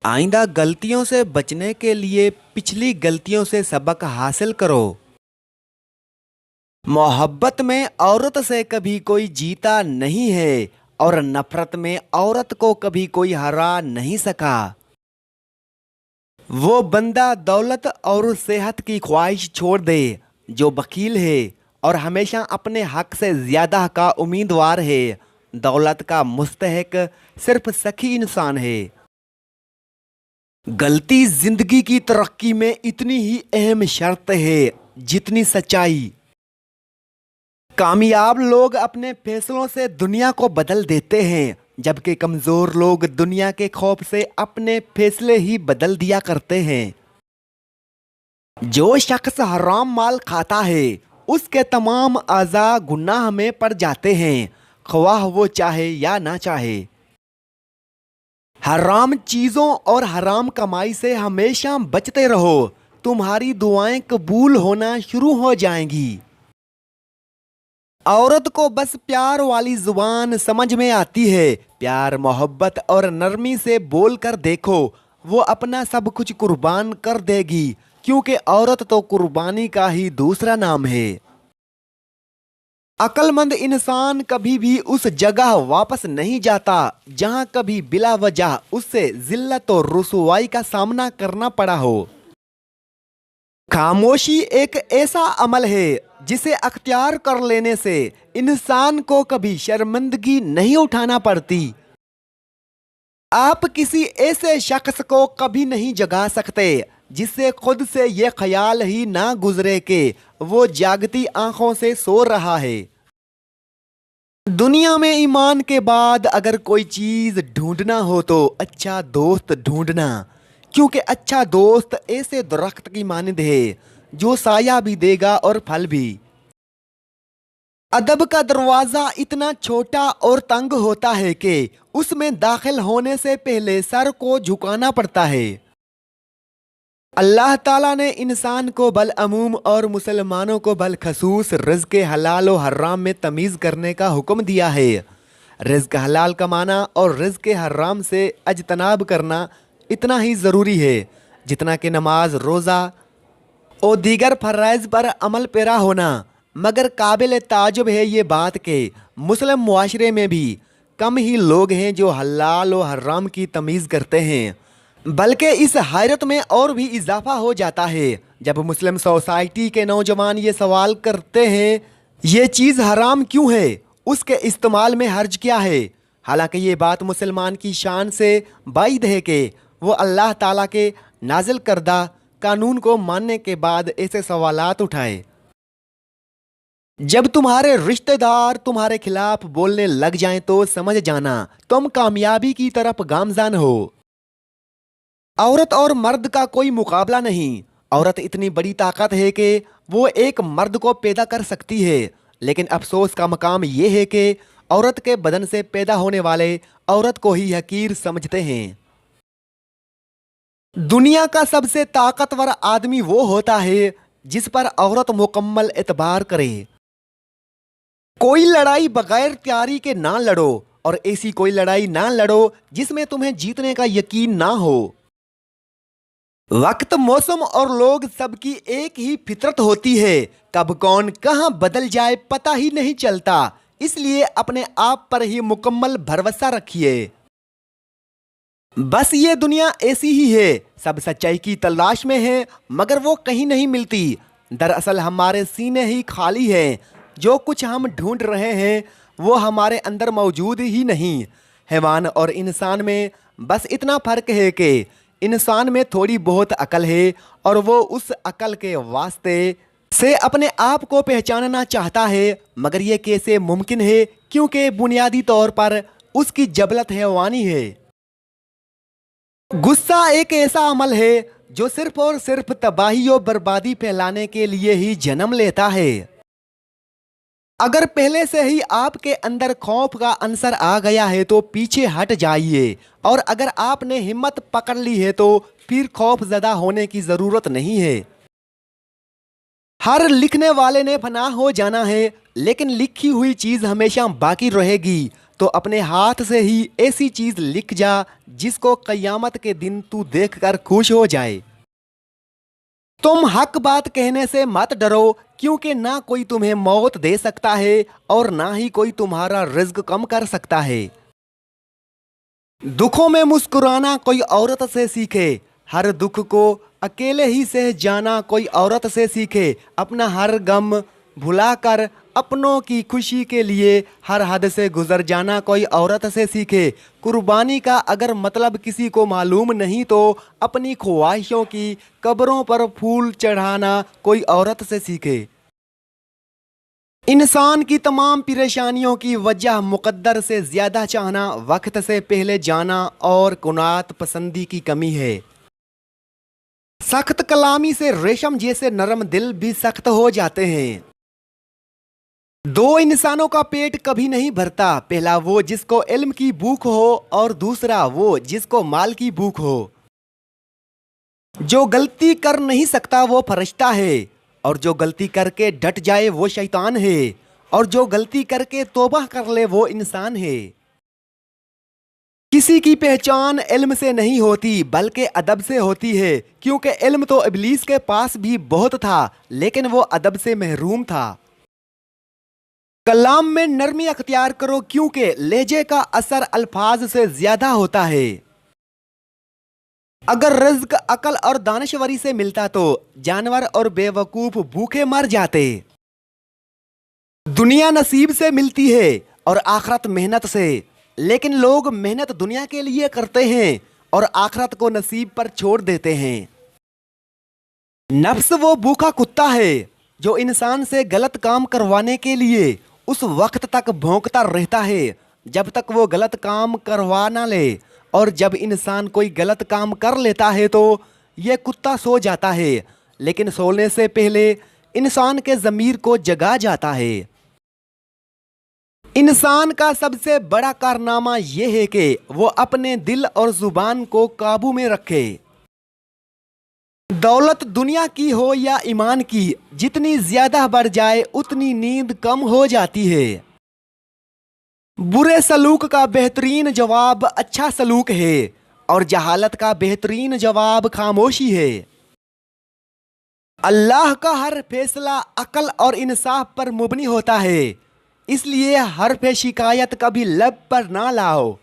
आइंदा गलतियों से बचने के लिए पिछली गलतियों से सबक हासिल करो। मोहब्बत में औरत से कभी कोई जीता नहीं है और नफरत में औरत को कभी कोई हरा नहीं सका। वो बंदा दौलत और सेहत की ख्वाहिश छोड़ दे जो बकील है और हमेशा अपने हक से ज्यादा का उम्मीदवार है। दौलत का मुस्तहक सिर्फ सखी इंसान है। गलती जिंदगी की तरक्की में इतनी ही अहम शर्त है जितनी सच्चाई। कामयाब लोग अपने फैसलों से दुनिया को बदल देते हैं, जबकि कमजोर लोग दुनिया के खौफ से अपने फैसले ही बदल दिया करते हैं। जो शख्स हराम माल खाता है उसके तमाम अज़ा गुनाह में पड़ जाते हैं, ख्वाह वो चाहे या ना चाहे। हराम चीजों और हराम कमाई से हमेशा बचते रहो, तुम्हारी दुआएं कबूल होना शुरू हो जाएंगी। औरत को बस प्यार वाली जुबान समझ में आती है। प्यार मोहब्बत और नरमी से बोल कर देखो, वो अपना सब कुछ कुर्बान कर देगी, क्योंकि औरत तो कुर्बानी का ही दूसरा नाम है। अक्लमंद इंसान कभी भी उस जगह वापस नहीं जाता जहां कभी बिला वजह उससे जिल्लत और रुसवाई का सामना करना पड़ा हो। खामोशी एक ऐसा अमल है जिसे अख्तियार कर लेने से इंसान को कभी शर्मिंदगी नहीं उठाना पड़ती। आप किसी ऐसे शख्स को कभी नहीं जगा सकते जिससे खुद से ये ख्याल ही ना गुजरे कि वो जागती आंखों से सो रहा है। दुनिया में ईमान के बाद अगर कोई चीज ढूंढना हो तो अच्छा दोस्त ढूंढना, क्योंकि अच्छा दोस्त ऐसे दरख्त की मानंद है जो साया भी देगा और फल भी। अदब का दरवाजा इतना छोटा और तंग होता है कि उसमें दाखिल होने से पहले सर को झुकाना पड़ता है। अल्लाह ताला ने इंसान को बल अमूम और मुसलमानों को बल खसूस रिज़्क़ हलाल और हराम में तमीज़ करने का हुक्म दिया है। रिज़्क़ हलाल कमाना और रिज़्क़ हराम से अजतनाब करना इतना ही ज़रूरी है जितना कि नमाज, रोज़ा और दीगर फ़राइज़ पर अमल पेरा होना। मगर काबिल ताजुब है ये बात कि मुस्लिम मुआशरे में भी कम ही लोग हैं जो हलाल और हराम की तमीज़ करते हैं। बल्कि इस हैरत में और भी इजाफा हो जाता है जब मुस्लिम सोसाइटी के नौजवान ये सवाल करते हैं, ये चीज़ हराम क्यों है, उसके इस्तेमाल में हर्ज क्या है। हालांकि ये बात मुसलमान की शान से बाइद है कि वो अल्लाह ताला के नाजिल करदा कानून को मानने के बाद ऐसे सवालात उठाए। जब तुम्हारे रिश्तेदार तुम्हारे खिलाफ बोलने लग जाएं तो समझ जाना तुम कामयाबी की तरफ गामजान हो। औरत और मर्द का कोई मुकाबला नहीं। औरत इतनी बड़ी ताकत है कि वो एक मर्द को पैदा कर सकती है, लेकिन अफसोस का मकाम ये है कि औरत के बदन से पैदा होने वाले औरत को ही हकीर समझते हैं। दुनिया का सबसे ताकतवर आदमी वो होता है जिस पर औरत मुकम्मल एतबार करे। कोई लड़ाई बगैर तैयारी के ना लड़ो और ऐसी कोई लड़ाई ना लड़ो जिसमें तुम्हें जीतने का यकीन ना हो। वक्त, मौसम और लोग सबकी एक ही फितरत होती है, कब कौन कहां बदल जाए पता ही नहीं चलता। इसलिए अपने आप पर ही मुकम्मल भरोसा रखिए। बस ये दुनिया ऐसी ही है, सब सच्चाई की तलाश में है मगर वो कहीं नहीं मिलती। दरअसल हमारे सीने ही खाली हैं, जो कुछ हम ढूंढ रहे हैं वो हमारे अंदर मौजूद ही नहीं। हैवान और इंसान में बस इतना फर्क है कि इंसान में थोड़ी बहुत अकल है और वो उस अकल के वास्ते से अपने आप को पहचानना चाहता है, मगर ये कैसे मुमकिन है, क्योंकि बुनियादी तौर पर उसकी जबलत हैवानी है। गुस्सा एक ऐसा अमल है जो सिर्फ और सिर्फ तबाही और बर्बादी फैलाने के लिए ही जन्म लेता है। अगर पहले से ही आपके अंदर खौफ का अंसर आ गया है तो पीछे हट जाइए, और अगर आपने हिम्मत पकड़ ली है तो फिर खौफ ज़दा होने की ज़रूरत नहीं है। हर लिखने वाले ने फना हो जाना है, लेकिन लिखी हुई चीज़ हमेशा बाकी रहेगी। तो अपने हाथ से ही ऐसी चीज लिख जा जिसको कयामत के दिन तू देखकर खुश हो जाए। तुम हक बात कहने से मत डरो, क्योंकि ना कोई तुम्हें मौत दे सकता है और ना ही कोई तुम्हारा रिज्क कम कर सकता है। दुखों में मुस्कुराना कोई औरत से सीखे, हर दुख को अकेले ही सह जाना कोई औरत से सीखे। अपना हर गम भुलाकर अपनों की खुशी के लिए हर हद से गुजर जाना कोई औरत से सीखे। कुर्बानी का अगर मतलब किसी को मालूम नहीं तो अपनी ख्वाहिशों की कब्रों पर फूल चढ़ाना कोई औरत से सीखे। इंसान की तमाम परेशानियों की वजह मुकद्दर से ज्यादा चाहना, वक्त से पहले जाना और कुनात पसंदी की कमी है। सख्त कलामी से रेशम जैसे नरम दिल भी सख्त हो जाते हैं। दो इंसानों का पेट कभी नहीं भरता, पहला वो जिसको इल्म की भूख हो और दूसरा वो जिसको माल की भूख हो। जो गलती कर नहीं सकता वो फरिश्ता है, और जो गलती करके डट जाए वो शैतान है, और जो गलती करके तौबा कर ले वो इंसान है। किसी की पहचान इल्म से नहीं होती बल्कि अदब से होती है, क्योंकि इल्म तो इब्लीस के पास भी बहुत था लेकिन वो अदब से महरूम था। कलाम में नरमी अख्तियार करो, क्योंकि लहजे का असर अल्फाज से ज्यादा होता है। अगर रिज्क अकल और दानिशवरी से मिलता तो जानवर और बेवकूफ भूखे मर जाते। दुनिया नसीब से मिलती है और आखरत मेहनत से, लेकिन लोग मेहनत दुनिया के लिए करते हैं और आखरत को नसीब पर छोड़ देते हैं। नफ्स वो भूखा कुत्ता है जो इंसान से गलत काम करवाने के लिए उस वक्त तक भौंकता रहता है जब तक वो गलत काम करवा ना ले, और जब इंसान कोई गलत काम कर लेता है तो ये कुत्ता सो जाता है, लेकिन सोने से पहले इंसान के ज़मीर को जगा जाता है। इंसान का सबसे बड़ा कारनामा यह है कि वो अपने दिल और जुबान को काबू में रखे। दौलत दुनिया की हो या ईमान की, जितनी ज्यादा बढ़ जाए उतनी नींद कम हो जाती है। बुरे सलूक का बेहतरीन जवाब अच्छा सलूक है और जहालत का बेहतरीन जवाब खामोशी है। अल्लाह का हर फैसला अकल और इंसाफ पर मुबनी होता है, इसलिए हर पे शिकायत कभी लब पर ना लाओ।